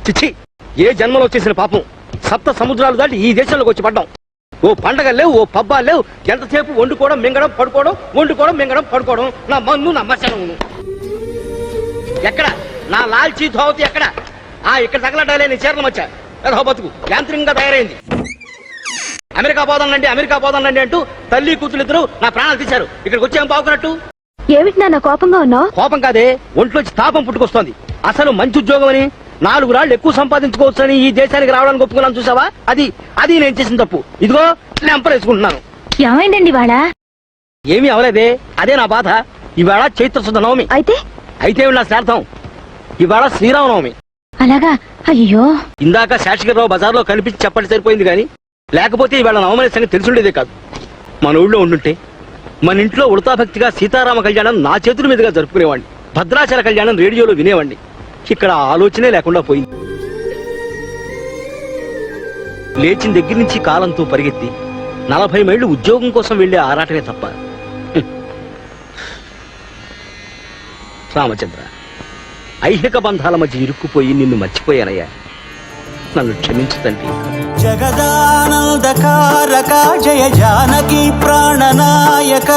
చిచ్చి, ఏ జన్మలో చేసిన పాపం. సప్త సముద్రాలు దాటి ఈ దేశంలోకి వచ్చి పడ్డాం. ఓ పండగ లేవు, ఓ పబ్బాలు లేవు. ఎంతసేపు వండుకోవడం, మింగడం, పడుకోవడం, వండుకోవడం, మింగడం, పడుకోవడం. నా మన్ను, నా మచ్చను. ఎక్కడ నా లాల్చీ ధోవతి ఎక్కడ? ఇక్కడ తగలటాలే నీ చీరలు మచ్చ. ఏదో బతుకు యాంత్రికంగా తయారైంది. అమెరికా పోదానండి అంటూ తల్లి కూతురు ఇద్దరు నా ప్రాణాలు తీశారు. ఇక్కడికి వచ్చి ఏం బాగున్నట్టు? ఏమిటి నాన్న కోపంగా ఉన్నావు? కోపం కాదే, ఒంట్లోంచి తాపం పుట్టుకొస్తోంది. అసలు మంచి ఉద్యోగం అని 4 రాళ్ళు ఎక్కువ సంపాదించుకోవచ్చని ఈ దేశానికి రావడానికి ఒప్పుకున్నాను చూసావా? అది నేను చేసిన తప్పు. ఇదిగో లెంపలేసుకుంటున్నాను. ఏమైందండి ఇవాళ? ఏమీ అవలేదే, అదే నా బాధ. ఇవాళ చైత్ర శుద్ధ నవమి. అయితే నా శ్రార్థం. ఇవాళ శ్రీరామనవమి. అలాగా? అయ్యో, ఇందాక శేషగిరిరావు బజార్లో కనిపించి చెప్పండి సరిపోయింది గాని, లేకపోతే ఇవాళ నవమి సంగతి తెలిసిండేదే కాదు. మన ఊళ్ళో ఉండుంటే మన ఇంట్లో ఉడతాభక్తిగా సీతారామ కళ్యాణం నా చేతుల మీదుగా జరుపుకునేవాడిని. భద్రాచల కళ్యాణం రేడియోలో వినేవాడిని. ఇక్కడ ఆలోచనే లేకుండా పోయింది. లేచిన దగ్గర నుంచి కాలంతో పరిగెత్తి 40 మైళ్ళు ఉద్యోగం కోసం వెళ్లే ఆరాటమే తప్ప. రామచంద్ర, ఐహిక బంధాల మధ్య ఇరుక్కుపోయి నిన్ను మర్చిపోయానయ్యా. నన్ను క్షమించు తండ్రి. జగదానందకారక జయ జానకి ప్రాణనాయక.